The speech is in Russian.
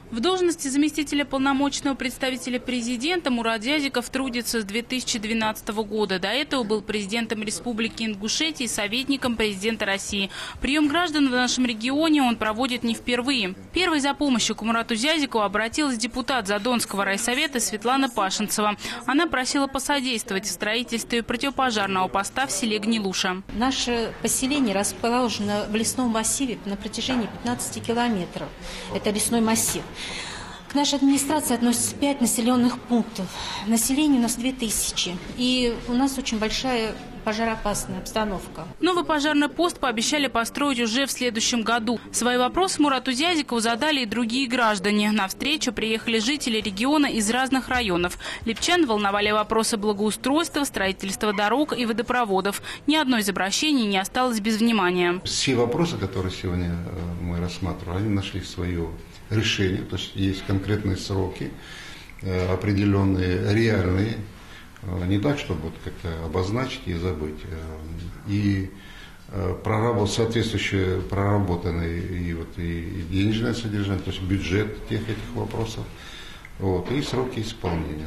В должности заместителя полномочного представителя президента Мурат Зязиков трудится с 2012 года. До этого был президентом Республики Ингушетия и советником президента России. Прием граждан в нашем регионе он проводит не впервые. Первой за помощью к Мурату Зязикову обратилась депутат Задонского райсовета Светлана Пашинцева. Она просила посодействовать в строительстве противопожарного поста в селе Гнилуша. Наше поселение расположено в лесном массиве на протяжении 15 километров. Это лесной массив. К нашей администрации относятся 5 населенных пунктов. Население у нас 2000. И у нас очень большая пожароопасная обстановка. Новый пожарный пост пообещали построить уже в следующем году. Свои вопросы Мурату Зязикову задали и другие граждане. На встречу приехали жители региона из разных районов. Липчан волновали вопросы благоустройства, строительства дорог и водопроводов. Ни одно из обращений не осталось без внимания. Все вопросы, которые сегодня мы рассматривали, они нашли свое решение. То есть есть конкретные сроки, определенные, реальные. Не так, чтобы вот как-то обозначить и забыть. И соответствующие проработанные и денежное содержание, то есть бюджет этих вопросов, и сроки исполнения.